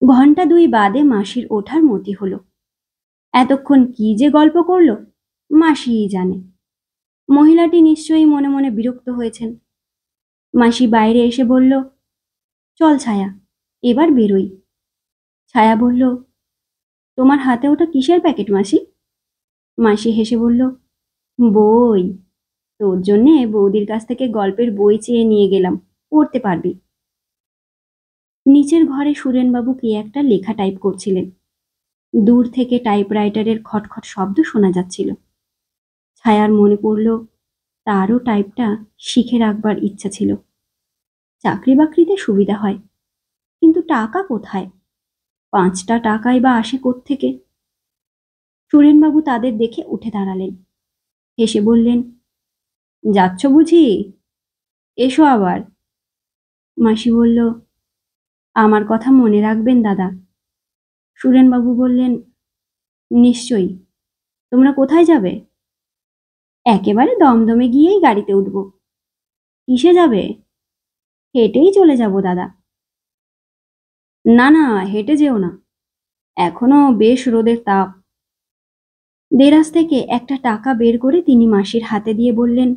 ঘন্টা 2 বাদে মাসির ওঠার মতি হলো। এতক্ষণ কি যে গল্প করলো মাসিই জানে। মহিলাটি নিশ্চয়ই মনে মনে বিরক্ত হয়েছেন। মাসি বাইরে এসে বলল, চল ছায়া, এবার বেরোই। ছায়া বলল, তোমার হাতে ওটা কিসের প্যাকেট মাসি? মাসি হেসে বলল, বই, তোর জন্যে বৌদির কাছ থেকে গল্পের বই চেয়ে নিয়ে গেলাম, পড়তে পারবি। নিচের ঘরে সুরেনবাবু কি একটা লেখা টাইপ করছিলেন। দূর থেকে টাইপরাইটারের খটখট শব্দ শোনা যাচ্ছিল। ছায়ার মনে পড়ল, তারও টাইপটা শিখে রাখবার ইচ্ছা ছিল। চাকরি বাকরিতে সুবিধা হয়, কিন্তু টাকা কোথায়? 5টা টাকাই বা আসে কোত্থেকে? সুরেনবাবু তাদের দেখে উঠে দাঁড়ালেন, হেসে বললেন, যাচ্ছ বুঝি? এসো আবার। মাসি বলল, আমার কথা মনে রাখবেন দাদা। সুরেনবাবু বললেন, নিশ্চয়ই। তোমরা কোথায় যাবে? একেবারে দমদমে গিয়েই গাড়িতে উঠব। কিসে যাবে? হেঁটেই চলে যাব দাদা। না না, হেঁটে যেও না, এখনো বেশ রোদের তাপ। দেরাজ থেকে একটা টাকা বের করে তিনি মাসির হাতে দিয়ে বললেন,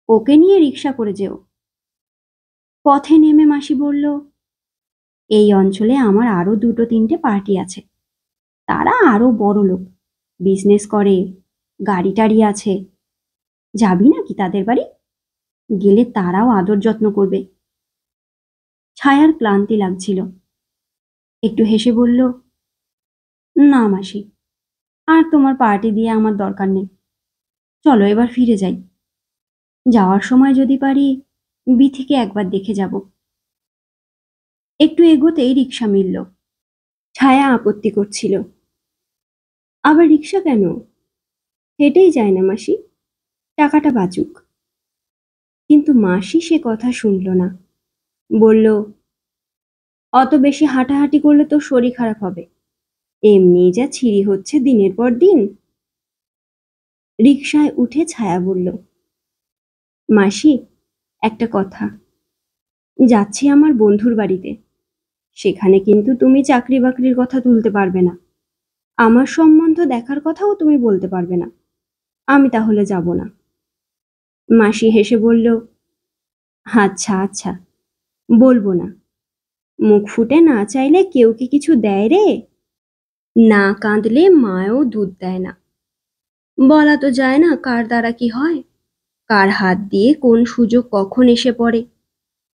ওকে নিয়ে রিক্সা করে যেও। পথে নেমে মাসি বলল, এই অঞ্চলে আমার আরো 2-3টে পার্টি আছে, তারা আরো বড় লোক, বিজনেস করে, গাড়ি টাড়ি আছে। যাবি নাকি তাদের বাড়ি? গেলে তারাও আদর যত্ন করবে। ছায়ার ক্লান্তি লাগছিল, একটু হেসে বলল, না মাসি, আর তোমার পার্টি দিয়ে আমার দরকার নেই, চলো এবার ফিরে যাই। যাওয়ার সময় যদি পারি বিথিকে একবার দেখে যাব। একটু এগোতেই রিক্সা মিলল। ছায়া আপত্তি করছিল, আবার রিক্সা কেন? হেঁটেই যায় না মাসি, টাকাটা বাঁচুক। কিন্তু মাসি সে কথা শুনল না, বলল, অত বেশি হাঁটাহাঁটি করলে তো শরীর খারাপ হবে, এমনি যা ছিঁড়ি হচ্ছে দিনের পর দিন। রিকশায় উঠে ছায়া বলল, মাসি, একটা কথা, যাচ্ছি আমার বন্ধুর বাড়িতে, সেখানে কিন্তু তুমি চাকরি বাকরির কথা তুলতে পারবে না, আমার সম্বন্ধ দেখার কথাও তুমি বলতে পারবে না, আমি তাহলে যাব না। মাসি হেসে বলল, আচ্ছা আচ্ছা, বলবো না, মুখ ফুটে না চাইলে কেউ কি কিছু দেয় রে? না কাঁদলে মাও দুধ দেয় না। বলা তো যায় না কার দ্বারা কি হয়, কার হাত দিয়ে কোন সুযোগ কখন এসে পড়ে।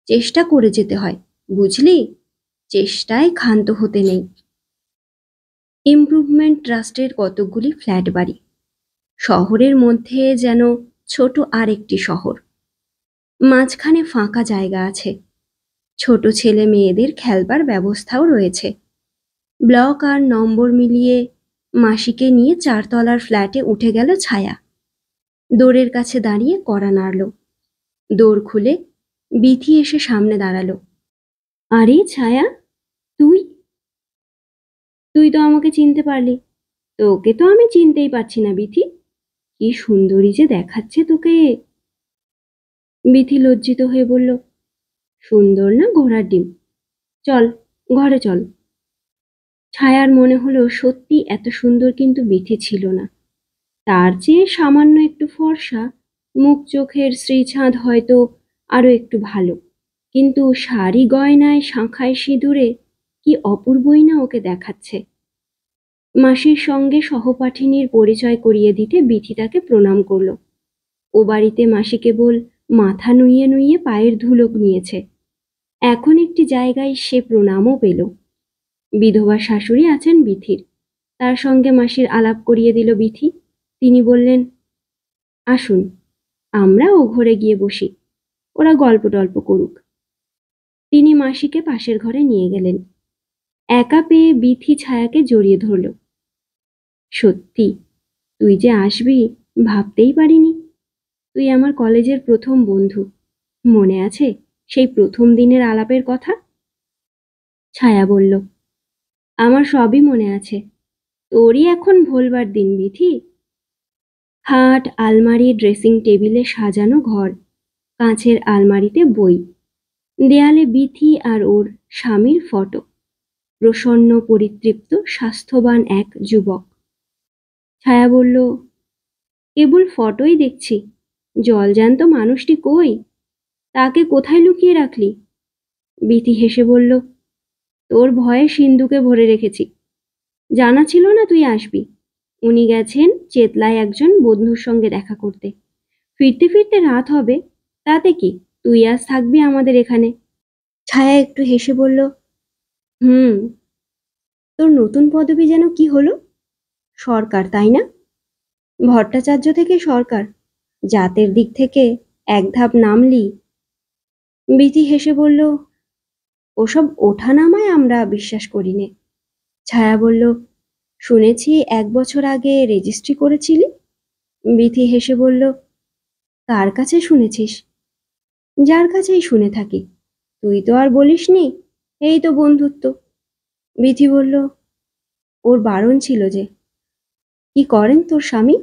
চেষ্টা করে যেতে হয়, বুঝলি? চেষ্টায় ক্ষান্ত হতে নেই। ইমপ্রুভমেন্ট ট্রাস্টের কতকগুলি ফ্ল্যাট বাড়ি, শহরের মধ্যে যেন ছোট আরেকটি শহর। মাঝখানে ফাঁকা জায়গা আছে, ছোট ছেলে মেয়েদের খেলবার ব্যবস্থাও রয়েছে। ব্লক আর নম্বর মিলিয়ে মাসিকে নিয়ে 4 তলার ফ্ল্যাটে উঠে গেল ছায়া। দোরের কাছে দাঁড়িয়ে কড়া নাড়ল। দোর খুলে বিথি এসে সামনে দাঁড়ালো। আরে ছায়া, তুই তুই তো আমাকে চিনতে পারলি। তোকে তো আমি চিনতেই পারছি না বিথি। কি সুন্দরী যে দেখাচ্ছে তোকে। বিথি লজ্জিত হয়ে বলল, সুন্দর না ঘোড়ার ডিম। চল, ঘরে চল। ছায়ার মনে হলো সত্যি এত সুন্দর কিন্তু বিথি ছিল না। তার চেয়ে সামান্য একটু ফর্সা, মুখ চোখের শ্রীছাঁদ হয়তো আরো একটু ভালো, কিন্তু শাড়ি গয়নায় শাঁখায় সিঁদুরে কি অপূর্বই না ওকে দেখাচ্ছে। মাসির সঙ্গে সহপাঠিনীর পরিচয় করিয়ে দিতে বিথি তাকে প্রণাম করল। ও বাড়িতে মাসি কেবল মাথা নুইয়ে নুইয়ে পায়ের ধুলো নিয়েছে। এখন একটি জায়গায় সে প্রণামও পেল। বিধবা শাশুড়ি আছেন বিথির, তার সঙ্গে মাসির আলাপ করিয়ে দিল বিথি। তিনি বললেন, আসুন, আমরা ও ঘরে গিয়ে বসি, ওরা গল্প টল্প করুক। তিনি মাসিকে পাশের ঘরে নিয়ে গেলেন। একা পেয়ে বিথি ছায়াকে জড়িয়ে ধরল। সত্যি, তুই যে আসবি ভাবতেই পারিনি। তুই আমার কলেজের প্রথম বন্ধু, মনে আছে সেই প্রথম দিনের আলাপের কথা? ছায়া বলল, আমার সবই মনে আছে। তোরই এখন ভোলবার দিন বিথি। খাট, আলমারি, ড্রেসিং টেবিলে সাজানো ঘর, কাঁচের আলমারিতে বই, দেয়ালে বিথি আর ওর স্বামীর ফটো, প্রসন্ন পরিতৃপ্ত স্বাস্থ্যবান এক যুবক। ছায়া বলল, কেবল ফটোই দেখছি, জলজ্যান্ত মানুষটি কই? তাকে কোথায় লুকিয়ে রাখলি? বিথি হেসে বলল, তোর ভয়ে সিন্ধুকে ভরে রেখেছি। জানা ছিল না তুই আসবি। উনি গেছেন চেতলায় একজন বন্ধুর সঙ্গে দেখা করতে। ফিরতে ফিরতে রাত হবে, তাতে কি, তুই আজ থাকবি আমাদের এখানে। ছায়া একটু হেসে বলল, হুম। তোর নতুন পদবি যেন কি হলো? সরকার, তাই না? ভট্টাচার্য থেকে সরকার, জাতের দিক থেকে এক ধাপ নামলি। বিথি হেসে বলল, ওসব ওঠানামায় আমরা বিশ্বাস করি নে। ছায়া বলল, শুনেছি 1 বছর আগে রেজিস্ট্রি করেছিলি। বিথি হেসে বলল, কার কাছে শুনেছিস? যার কাছেই শুনে থাকি, তুই তো আর বলিসনি। এই তো বন্ধুত্ব। বিথি বলল, ওর বারণ ছিল যে। কি করেন তোর স্বামী?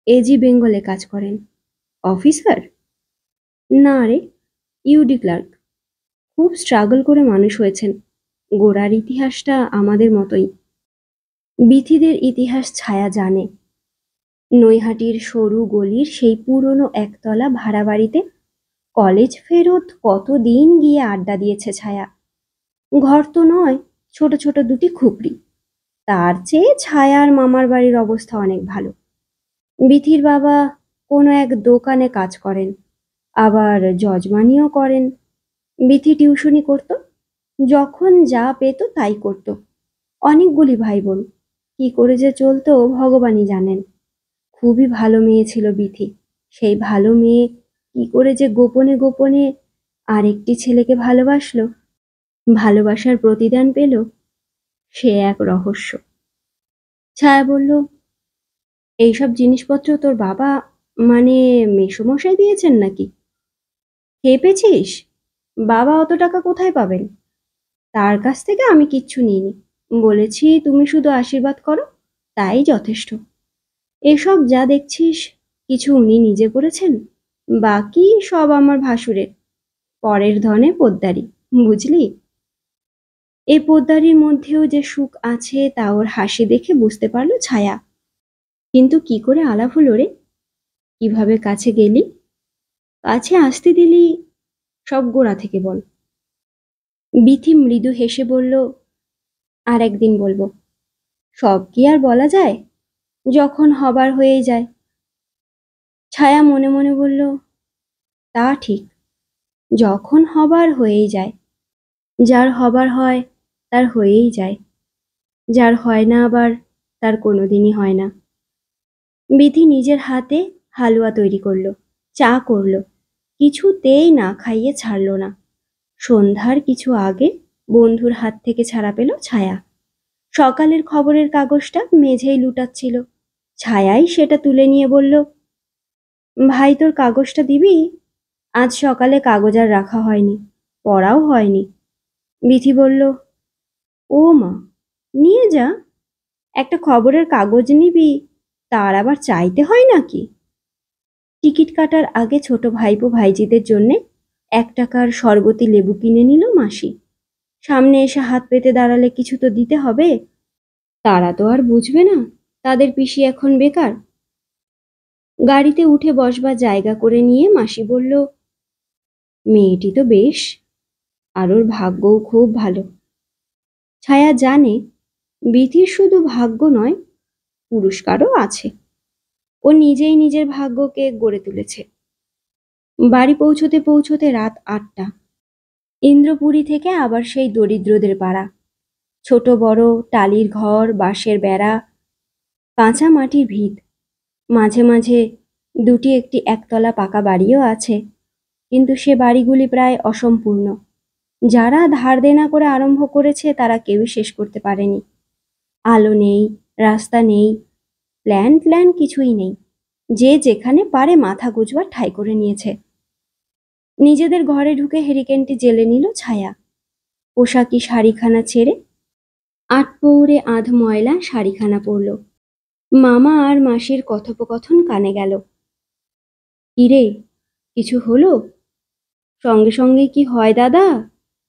এজি বেঙ্গলে কাজ করেন। অফিসার? না রে, ইউডি ক্লার্ক। খুব স্ট্রাগল করে মানুষ হয়েছেন। গোড়ার ইতিহাসটা আমাদের মতোই। বিথিদের ইতিহাস ছায়া জানে। নৈহাটির সরু গলির সেই পুরনো একতলা ভাড়া বাড়িতে কলেজ ফেরত কতদিন গিয়ে আড্ডা দিয়েছে ছায়া। ঘর তো নয়, ছোট ছোট দুটি খুপড়ি। তার চেয়ে ছায়ার মামার বাড়ির অবস্থা অনেক ভালো। বিথির বাবা কোনো এক দোকানে কাজ করেন, আবার যজমানিও করেন। বিথি টিউশনি করত, যখন যা পেত তাই করত। অনেকগুলি ভাই বোন, কি করে যে চলতো ভগবানই জানেন। খুবই ভালো মেয়ে ছিল বিথি। সেই ভালো মেয়ে কি করে যে গোপনে গোপনে আরেকটি ছেলেকে ভালোবাসলো, ভালোবাসার প্রতিদান পেল, সে এক রহস্য। ছায়া বলল, এইসব জিনিসপত্র তোর বাবা, মানে মেসোমশাই দিয়েছেন নাকি? খেপেছিস? বাবা অত টাকা কোথায় পাবেন? তার কাছ থেকে আমি কিচ্ছু নিইনি। বলেছি তুমি শুধু আশীর্বাদ করো, তাই যথেষ্ট। এসব যা দেখছিস কিছু উনি নিজে করেছেন, বাকি সব আমার ভাসুরের। পরের ধনে পোদ্দারি, বুঝলি? এই পোদ্দারির মধ্যেও যে সুখ আছে তা ওর হাসি দেখে বুঝতে পারলো ছায়া। কিন্তু কি করে আলাপ হলো রে? কিভাবে কাছে গেলি? কাছে আসতে দিলি? সব গোড়া থেকে বল। বিথি মৃদু হেসে বলল, আর একদিন বলবো। সব কি আর বলা যায়? যখন হবার হয়েই যায়। ছায়া মনে মনে বলল, তা ঠিক, যখন হবার হয়েই যায়। যার হবার হয় তার হয়েই যায়, যার হয় না আবার তার কোনোদিনই হয় না। বিধি নিজের হাতে হালুয়া তৈরি করলো, চা করলো, কিছুতেই না খাইয়ে ছাড়ল না। সন্ধ্যার কিছু আগে বন্ধুর হাত থেকে ছাড়া পেল ছায়া। সকালের খবরের কাগজটা মেঝেই লুটাচ্ছিল। ছায়াই সেটা তুলে নিয়ে বলল, ভাই তোর কাগজটা দিবি? আজ সকালে কাগজ আর রাখা হয়নি, পড়াও হয়নি। বিথি বলল, ও মা, নিয়ে যা। একটা খবরের কাগজ নিবি, তার আবার চাইতে হয় নাকি? টিকিট কাটার আগে ছোট ভাইপো ভাইজিদের জন্যে 1 টাকার শরবতি লেবু কিনে নিল মাসি। সামনে এসে হাত পেতে দাঁড়ালে কিছু তো দিতে হবে। তারা তো আর বুঝবে না তাদের পিসি এখন বেকার। গাড়িতে উঠে বসবার জায়গা করে নিয়ে মাসি বলল, মেয়েটি তো বেশ, আর ওর ভাগ্যও খুব ভালো। ছায়া জানে বিধির শুধু ভাগ্য নয়, পুরস্কারও আছে। ও নিজেই নিজের ভাগ্যকে গড়ে তুলেছে। বাড়ি পৌঁছতে পৌঁছতে রাত 8টা। ইন্দ্রপুরী থেকে আবার সেই দরিদ্রদের পাড়া। ছোট বড় টালির ঘর, বাঁশের বেড়া, কাঁচা মাটির ভিত। মাঝে মাঝে দুটি একটি একতলা পাকা বাড়িও আছে, কিন্তু সে বাড়িগুলি প্রায় অসম্পূর্ণ। যারা ধার দেনা করে আরম্ভ করেছে তারা কেউই শেষ করতে পারেনি। আলো নেই, রাস্তা নেই, প্ল্যান কিছুই নেই। যে যেখানে পারে মাথা গুঁজবার ঠাঁই করে নিয়েছে। নিজেদের ঘরে ঢুকে হেরিকেনটি জ্বেলে নিল ছায়া। পোশাকি শাড়িখানা ছেড়ে আটপৌরে আধ ময়লা শাড়িখানা পরল। মামা আর মাসির কথোপকথন কানে গেল। কিরে, কিছু হলো? সঙ্গে সঙ্গে কি হয় দাদা,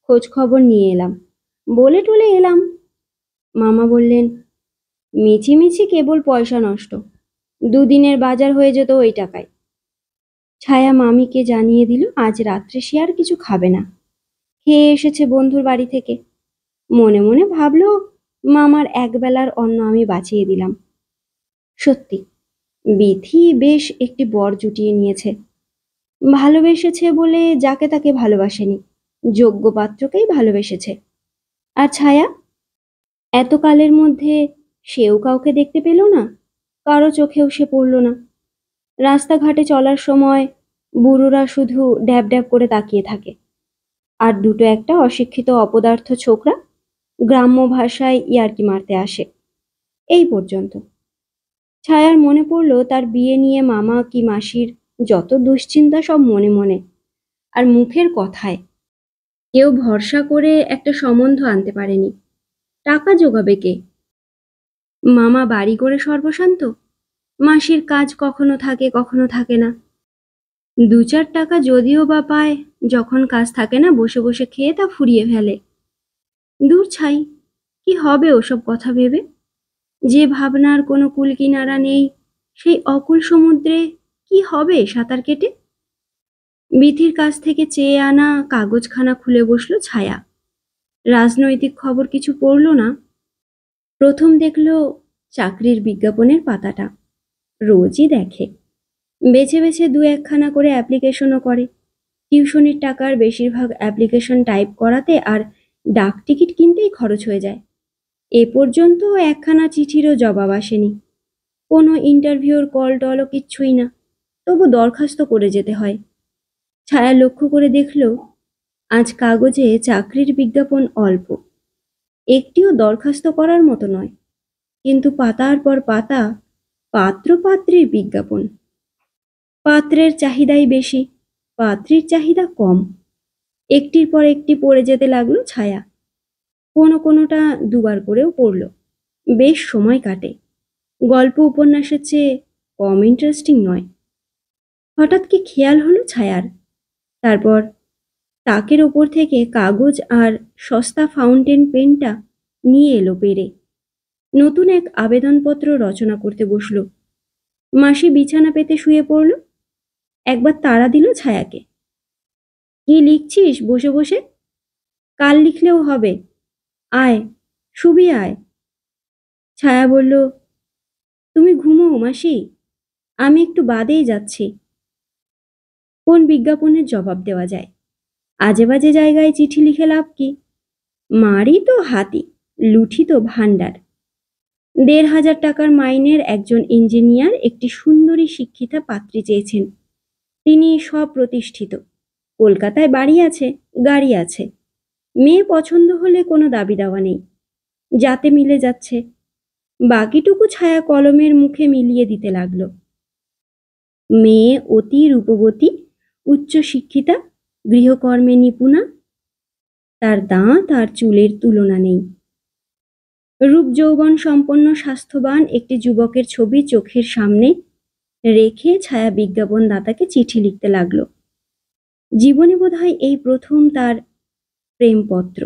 খোঁজ খবর নিয়ে এলাম, বলে টলে এলাম। মামা বললেন, মিছিমিছি কেবল পয়সা নষ্ট, দুদিনের বাজার হয়ে যেত ওই টাকায়। ছায়া মামিকে জানিয়ে দিল আজ রাত্রে সে আর কিছু খাবে না, খেয়ে এসেছে বন্ধুর বাড়ি থেকে। মনে মনে ভাবলো, মামার একবেলার অন্ন আমি বাঁচিয়ে দিলাম। সত্যি, বিথি বেশ একটি বর জুটিয়ে নিয়েছে। ভালোবেসেছে বলে যাকে তাকে ভালোবাসেনি, যোগ্য পাত্রকেই ভালোবেসেছে। আর ছায়া, এতকালের মধ্যে সেও কাউকে দেখতে পেল না, কারো চোখেও সে পড়ল না। রাস্তাঘাটে চলার সময় বুড়োরা শুধু ড্যাব ড্যাব করে তাকিয়ে থাকে, আর দুটো একটা অশিক্ষিত অপদার্থ ছোকরা গ্রাম্য ভাষায় ইয়ার্কি মারতে আসে। এই পর্যন্ত। ছায়ার মনে পড়ল তার বিয়ে নিয়ে মামা কি মাসির যত দুশ্চিন্তা সব মনে মনে আর মুখের কথায়। কেউ ভরসা করে একটা সম্বন্ধ আনতে পারেনি। টাকা জোগাবে কে? মামা বাড়ি করে সর্বশান্ত, মাসির কাজ কখনো থাকে কখনো থাকে না। 2-4 টাকা যদিও বা পায়, যখন কাজ থাকে না বসে বসে খেয়ে তা ফুরিয়ে ফেলে। দূর ছাই, কি হবে ওসব কথা ভেবে? যে ভাবনার কোনো কূল কিনারা নেই, সেই অকুল সমুদ্রে কি হবে সাঁতার কেটে? বিথির কাছ থেকে চেয়ে আনা কাগজখানা খুলে বসলো ছায়া। রাজনৈতিক খবর কিছু পড়ল না। প্রথম দেখল চাকরির বিজ্ঞাপনের পাতাটা। রোজই দেখে, বেছে বেছে 2-1খানা করে অ্যাপ্লিকেশনও করে। টিউশনির টাকার বেশিরভাগ অ্যাপ্লিকেশন টাইপ করাতে আর ডাক টিকিট কিনতেই খরচ হয়ে যায়। এ পর্যন্ত 1খানা চিঠিরও জবাব আসেনি। কোনো ইন্টারভিউর কল টলও কিচ্ছুই না, তবু দরখাস্ত করে যেতে হয়। ছায়া লক্ষ্য করে দেখল আজ কাগজে চাকরির বিজ্ঞাপন অল্প, একটিও দরখাস্ত করার মতো নয়, কিন্তু পাতার পর পাতা পাত্র পাত্রীর বিজ্ঞাপন। পাত্রের চাহিদাই বেশি, পাত্রীর চাহিদা কম। একটির পর একটি পড়ে যেতে লাগলো ছায়া। কোনোটা দুবার করেও পড়ল। বেশ সময় কাটে, গল্প উপন্যাসের চেয়ে কম ইন্টারেস্টিং নয়। হঠাৎ কি খেয়াল হলো ছায়ার। তারপর তাকের ওপর থেকে কাগজ আর সস্তা ফাউন্টেন পেনটা নিয়ে এলো পেরে। নতুন এক আবেদনপত্র রচনা করতে বসল। মাসি বিছানা পেতে শুয়ে পড়ল। একবার তাড়া দিল ছায়াকে, কি লিখছিস বসে বসে? কাল লিখলেও হবে। আয়, শুবি আয়। ছায়া বলল, তুমি ঘুমোও মাসি, আমি একটু বাদেই যাচ্ছি। কোন বিজ্ঞাপনের জবাব দেওয়া যায়? আজে বাজে জায়গায় চিঠি লিখে লাভ কি? মারই তো হাতি, লুঠি তো ভাণ্ডার। ১,৫০০ টাকার মাইনের একজন ইঞ্জিনিয়ার একটি সুন্দরী শিক্ষিতা পাত্রী চেয়েছেন। তিনি স্বপ্রতিষ্ঠিত, কলকাতায় বাড়ি আছে, গাড়ি আছে। মেয়ে পছন্দ হলে কোনো দাবি দাওয়া নেই, যাতে মিলে যাচ্ছে। বাকিটুকু ছায়া কলমের মুখে মিলিয়ে দিতে লাগলো। মেয়ে অতি রূপবতী, উচ্চশিক্ষিতা, গৃহকর্মে নিপুণা। তার দাঁত আর চুলের তুলনা নেই। রূপ যৌবন সম্পন্ন স্বাস্থ্যবান একটি যুবকের ছবি চোখের সামনে রেখে ছায়া বিজ্ঞাপনদাতাকে চিঠি লিখতে লাগলো। জীবনে বোধহয় এই প্রথম তার প্রেমপত্র।